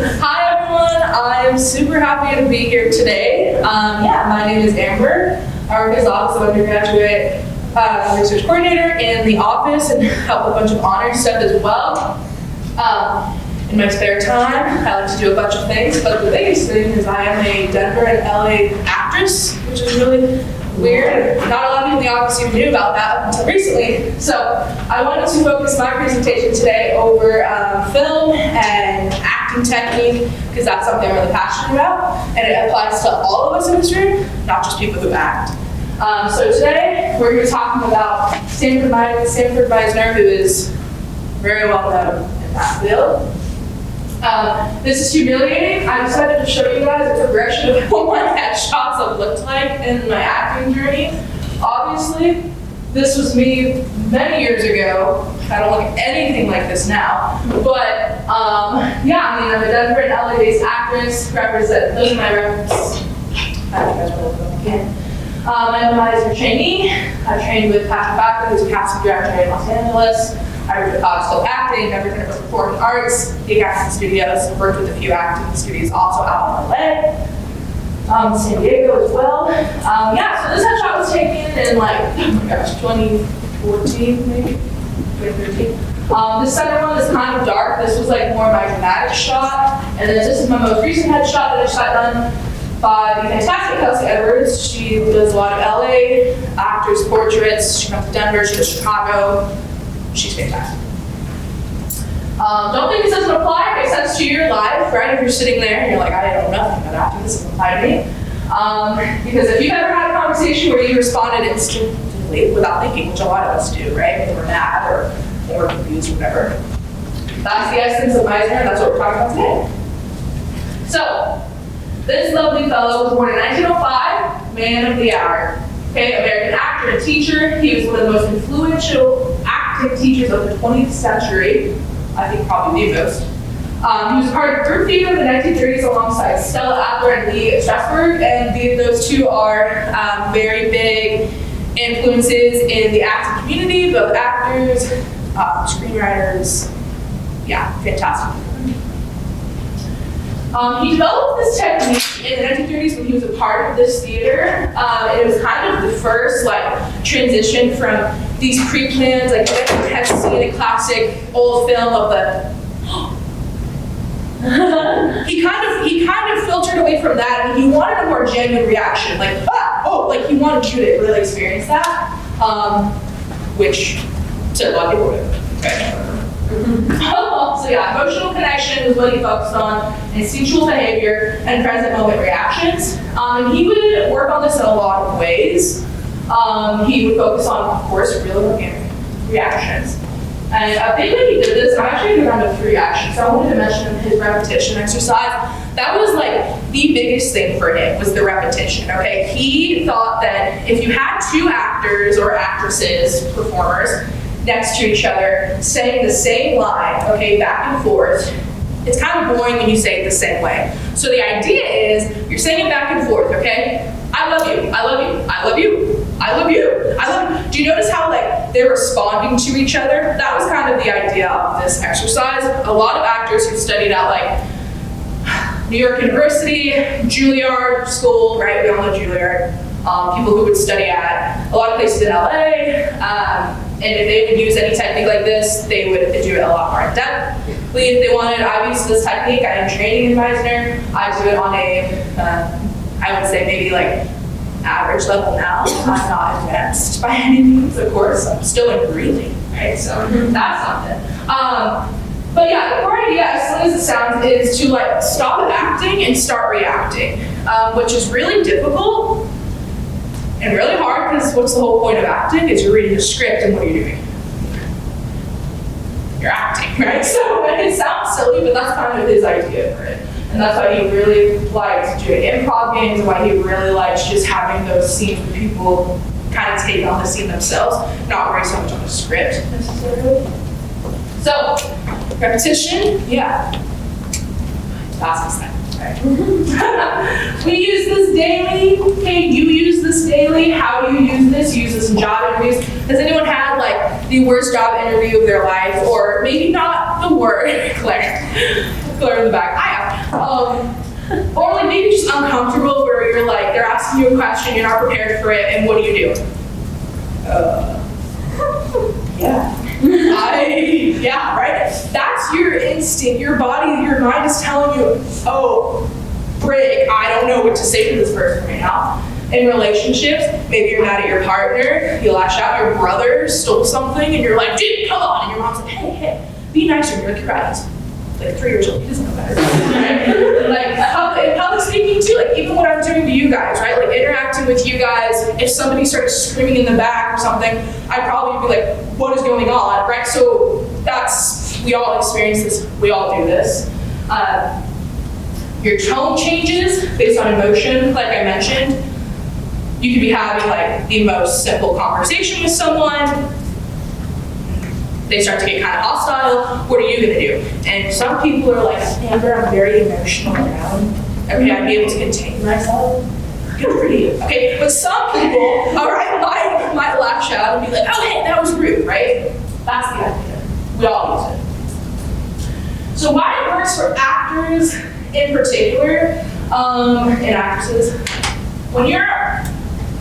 Hi everyone, I'm super happy to be here today. My name is Amber. I work as Office of Undergraduate Research Coordinator in the office and help with a bunch of honor stuff as well. In my spare time, I like to do a bunch of things, but the biggest thing is I am a Denver and LA actress, which is really weird. Not a lot of people in the office even knew about that up until recently. So I wanted to focus my presentation today over film and acting technique, because that's something I'm really passionate about, and it applies to all of us in this room, not just people who act. So today we're going to be talking about Stanford Meisner, who is very well known in that field. This is humiliating. I decided to show you guys a progression of what my headshots have looked like in my acting journey. Obviously, this was me many years ago. I don't look anything like this now. But I'm a Denver and LA based actress. Those are my references. I don't know if you guys want to look again. I'm a Meisner trainee. I trained with Patrick Backer, who's a casting director in Los Angeles. I worked with School of Acting, I've written for Performing Arts, big acting studios, worked with a few acting studios also out in LA, San Diego as well. So this headshot was taken in 2014 maybe, 2013. The second one is kind of dark. This was more my dramatic shot. And then this is my most recent headshot that I just got done by the fantastic Kelsey Edwards. She does a lot of LA actors' portraits. She comes to Denver, she does Chicago. She's fantastic. Don't think this doesn't apply. It makes sense to your life, right? If you're sitting there and you're like, I don't know nothing about acting, this doesn't apply to me. Because if you've ever had a conversation where you responded instantly without thinking, which a lot of us do, right? When we're mad or confused or whatever. That's the essence of Meisner, and that's what we're talking about today. So, this lovely fellow was born in 1905, man of the hour. Okay, American actor and teacher. He was one of the most influential acting teachers of the 20th century. I think probably the most. He was part of group theater in the 1930s alongside Stella Adler and Lee Strasberg, and those two are very big influences in the acting community, both actors, screenwriters. Yeah, fantastic. He developed this technique in the 1930s when he was a part of this theater. It was kind of the first transition from these pre-plans, you have seen a classic old film of the. he kind of filtered away from that, and he wanted a more genuine reaction, he wanted you to really experience that, which to a lot of people would. Okay. Emotional connection is what he focused on, instinctual behavior, and present moment reactions. And he would work on this in a lot of ways. He would focus on, of course, real organic reactions. And a big way he did this, I'm actually going to run with 3 actions, so I wanted to mention his repetition exercise. That was the biggest thing for him, was the repetition, okay? He thought that if you had 2 actors or actresses, performers, next to each other, saying the same line, okay, back and forth, it's kind of boring when you say it the same way. So the idea is, you're saying it back and forth, okay? I love you, I love you, I love you, I love you, I love you. Do you notice how they're responding to each other? That was kind of the idea of this exercise. A lot of actors who studied at New York University, Juilliard School, right? We all know Juilliard. People who would study at a lot of places in LA. And if they would use any technique like this, they would do it a lot more in depthly if they wanted. I've used this technique. I am training in Meisner. I do it on I would say maybe average level now. I'm not advanced by any means, of course. I'm still in breathing, right? So that's something. But yeah, the core idea, as silly as it sounds, is to stop acting and start reacting, which is really difficult. And really hard, because what's the whole point of acting? Is you're reading a script, and what are you doing? You're acting, right? So it sounds silly, but that's kind of his idea for it. And that's why he really liked doing improv games, and why he really likes just having those scenes where people kind of take on the scene themselves, not worry so much on the script necessarily. So, repetition, yeah. Fastest time. Right. We use this daily. Okay, you use this daily. How do you use this? Use this in job interviews. Has anyone had the worst job interview of their life, or maybe not the worst? Claire in the back. I have. Or like maybe just uncomfortable where you're like, they're asking you a question, you're not prepared for it, and what do? Yeah. Yeah, right? That's your instinct. Your body, your mind is telling you, oh, frick, I don't know what to say to this person right now. In relationships, maybe you're mad at your partner, you lash out, your brother stole something, and you're like, dude, come on. And your mom's like, hey, be nicer. And you're like, you're right. Like 3 years old, he doesn't know better. Like public speaking too, like even what I'm doing to you guys, right? Like interacting with you guys, if somebody started screaming in the back or something, I'd probably be like, what is going on, right? So we all experience this, we all do this. Your tone changes based on emotion, like I mentioned. You could be having like the most simple conversation with someone, they start to get kind of hostile, what are you gonna do? And some people are like, Amber, I'm very emotional around. Okay, I'd be able to contain myself. Good for you. Okay, but some people, all right, might lash out and be like, oh, hey, that was rude, right? That's the idea. We all use it. So why it works for actors in particular, and actresses, when you're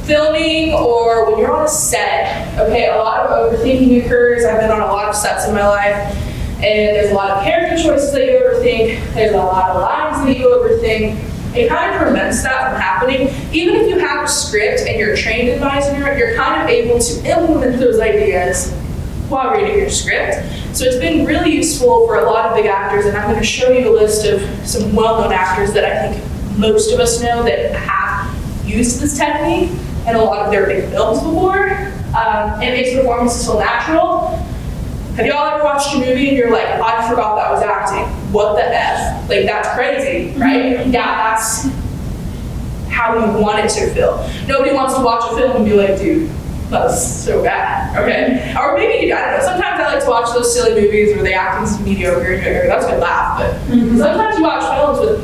filming or when you're on a set, okay, a lot of overthinking occurs. I've been on a lot of sets in my life, and there's a lot of character choices that you overthink. There's a lot of lines that you overthink. It kind of prevents that from happening. Even if you have a script and you're trained in Meisner, you're kind of able to implement those ideas while reading your script. So it's been really useful for a lot of big actors, and I'm going to show you a list of some well-known actors that I think most of us know that have used this technique in a lot of their big films before. It makes performances feel natural. Have y'all ever watched a movie and you're like, I forgot that was acting. What the F? Like, that's crazy, right? Yeah, that's how you want it to feel. Nobody wants to watch a film and be like, dude, that was so bad, okay? Or maybe, I don't know, sometimes I like to watch those silly movies where the acting's mediocre, that's a good laugh, but sometimes you watch films with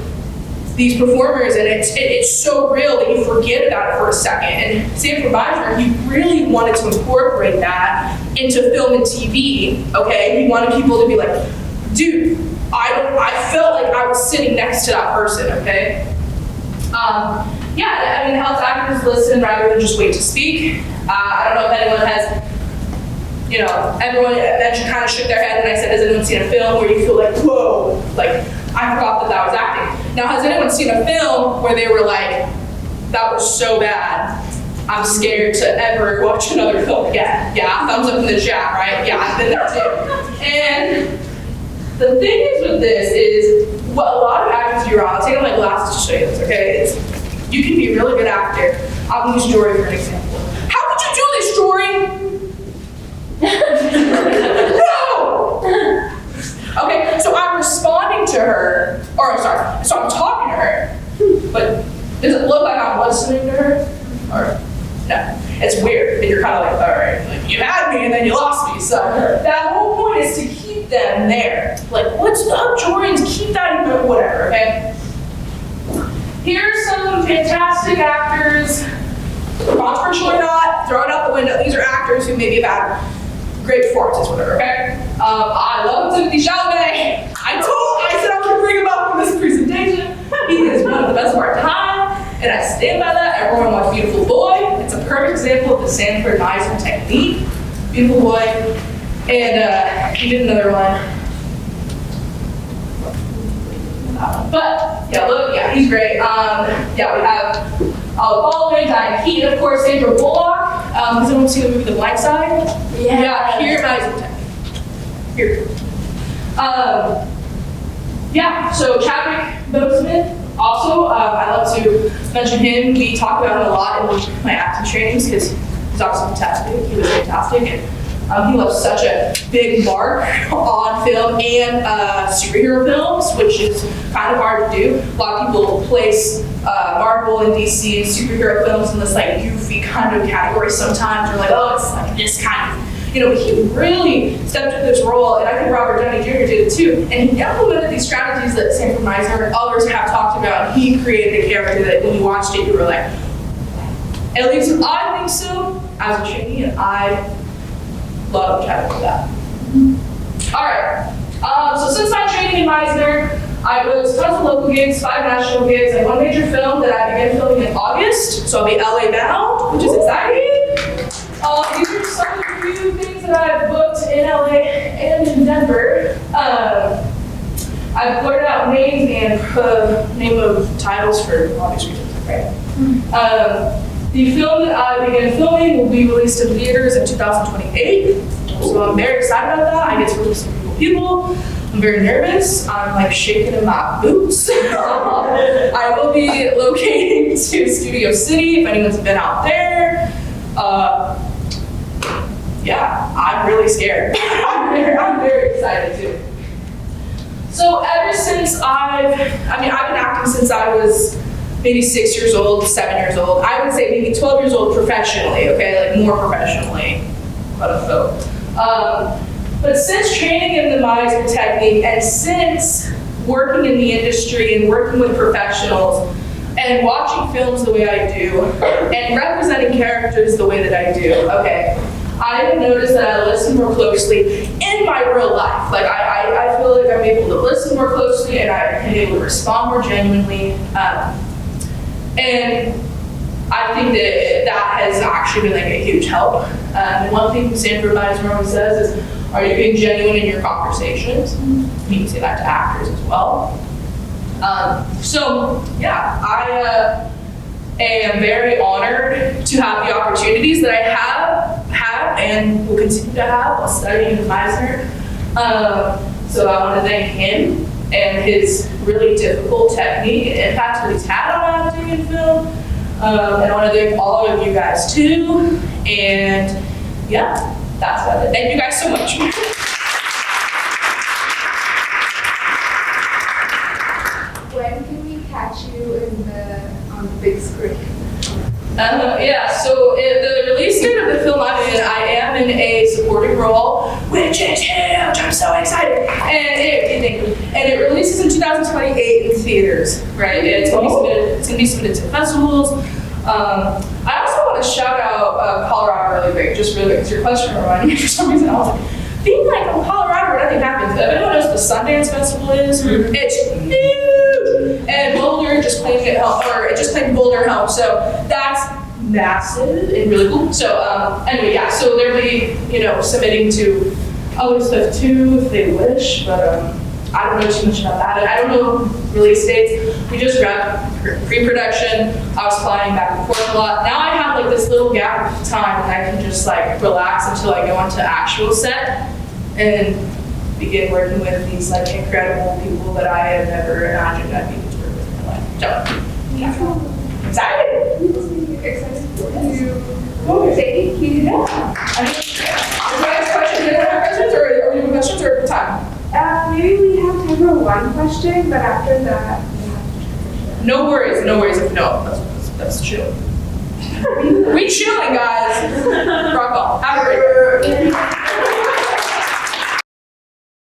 these performers, and it's so real that you forget about it for a second. And Sanford Meisner, he really wanted to incorporate that into film and TV, okay? He wanted people to be like, dude, I felt like I was sitting next to that person, okay? Yeah, I mean, helps actors listen rather than just wait to speak. I don't know if anyone has, you know, everyone eventually kind of shook their head and I said, has anyone seen a film where you feel like, whoa, like, I forgot that was acting. Now, has anyone seen a film where they were like, that was so bad, I'm scared to ever watch another film again? Yeah, thumbs up in the chat, right? Yeah, I've been there too. And the thing is with this is, what a lot of actors do wrong, I'll take off my glasses to show you this, okay? Is you can be a really good actor. I'll use Jory for an example. How could you do this, Jory? No! Okay, so I'm responding to her, or I'm sorry, so I'm talking to her, but does it look like I'm listening to her? Or, no, it's weird, and you're kind of like, all right, like, you had me and then you lost me, so that whole point is to keep them there. Like, what's up, Jory, and keep that in whatever, okay? Here's some fantastic actors, controversial or not, throw it out the window. These are actors who maybe have had great performances, whatever, okay? I love Timothy Chalamet. I said I was gonna bring him up in this presentation. He is one of the best of our time, and I stand by that. Everyone watch Beautiful Boy. It's a perfect example of the Sanford Meisner technique. Beautiful Boy. And he did another one. But yeah, look, yeah, he's great. Yeah, we have Baldwin, Diane Keaton, of course, Sandra Bullock. Has anyone seen the movie The Blind Side? Yeah, here, Meisner technique. Here. Yeah, so Chadwick Boseman, also, I love to mention him. We talk about him a lot in my acting trainings because he's obviously fantastic. He was fantastic. And he left such a big mark on film and superhero films, which is kind of hard to do. A lot of people place Marvel and DC and superhero films in this like goofy kind of category sometimes. They're like, oh, it's like this kind of, you know, but he really stepped into this role, and I think Robert Downey Jr. did it too, and he implemented these strategies that Sanford Meisner and others have talked about, and he created a character that when you watched it, you were like, at least I think so, as a trainee, and I love Chadwick for that. All right, so since I'm training in Meisner, I was tons of local gigs, 5 national gigs, and 1 major film that I began filming in August. So I'll be LA bound, which is exciting. These are some of the few things that I've booked in LA and in Denver. I've blurred out names and name of titles for obvious reasons, right? The film that I began filming will be released in theaters in 2028. So I'm very excited about that. I get to release some people. I'm very nervous. I'm like shaking in my boots. I will be locating to Studio City if anyone's been out there. Yeah, I'm really scared. I'm very excited too. So ever since I've been acting since I was maybe 6 years old, 7 years old. I would say maybe 12 years old professionally, okay, like more professionally, quote unquote. But since training in the Meisner technique and since working in the industry and working with professionals and watching films the way I do and representing characters the way that I do, okay, I have noticed that I listen more closely in my real life. Like I feel like I'm able to listen more closely and I'm able to respond more genuinely. And I think that has actually been like a huge help. And one thing Sanford Meisner always says is, are you being genuine in your conversations? You can say that to actors as well. So yeah, I am very honored to have the opportunities that I have and will continue to have while studying with Meisner. So I want to thank him and his really difficult technique and impact that he's had on acting and film. And I want to thank all of you guys too. And yeah, that's about it. Thank you guys so much. When can we catch you on the big screen? Yeah, so the release date of the film I am in a supporting role, which is huge. I'm so excited. And it releases in 2028 in theaters, right? It's gonna be submitted to festivals. I also want to shout out Colorado really quick, because your question reminded me for some reason. I was like, being like in Colorado where nothing happens. If anyone knows what the Sundance Festival is, it's huge. And Boulder just claimed it home, or it just claimed Boulder home. So that's massive and really cool. So anyway, yeah. So they'll be, submitting to other stuff too if they wish, but I don't know too much about that. I don't know release dates. We just wrapped pre-production. I was flying back and forth a lot. Now I have like this little gap of time when I can just like relax until I go onto actual set and begin working with these like incredible people that I have never imagined I'd be able to work with in my life. So, yeah. Excited? Excited for you. Thank you. Yeah. Do you have questions? Or you have questions or time? Maybe we have time for one question, but after that, we have to. No worries. No, that's chill. We chilling, guys. Rock on. Have a great day.